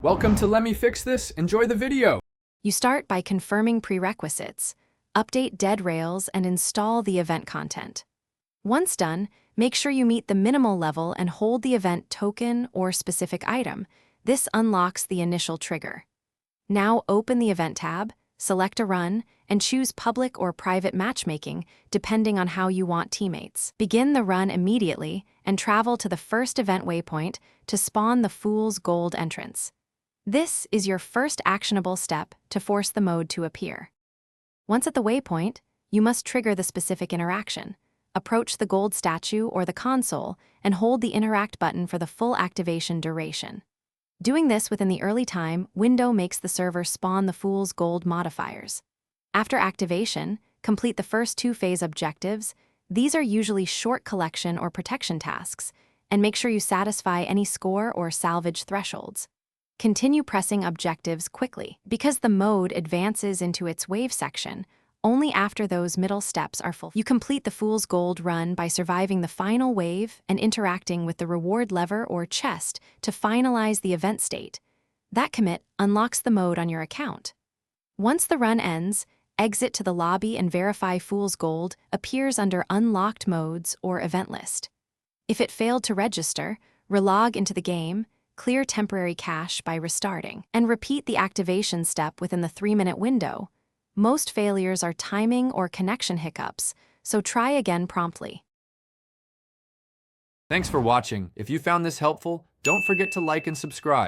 Welcome to Let Me Fix This. Enjoy the video. You start by confirming prerequisites, update dead rails, and install the event content. Once done, make sure you meet the minimal level and hold the event token or specific item. This unlocks the initial trigger. Now open the Event tab, select a run, and choose public or private matchmaking depending on how you want teammates. Begin the run immediately and travel to the first event waypoint to spawn the Fool's Gold entrance. This is your first actionable step to force the mode to appear. Once at the waypoint, you must trigger the specific interaction. Approach the gold statue or the console and hold the Interact button for the full activation duration. Doing this within the early time window makes the server spawn the Fool's Gold modifiers. After activation, complete the first 2 phase objectives. These are usually short collection or protection tasks, and make sure you satisfy any score or salvage thresholds. Continue pressing objectives quickly, because the mode advances into its wave section. Only after those middle steps are full. You complete the Fool's Gold run by surviving the final wave and interacting with the reward lever or chest to finalize the event state. That commit unlocks the mode on your account. Once the run ends, exit to the lobby and verify Fool's Gold appears under Unlocked Modes or Event List. If it failed to register, relog into the game, clear temporary cache by restarting, and repeat the activation step within the 3-minute window. Most failures are timing or connection hiccups, so try again promptly. Thanks for watching. If you found this helpful, don't forget to like and subscribe.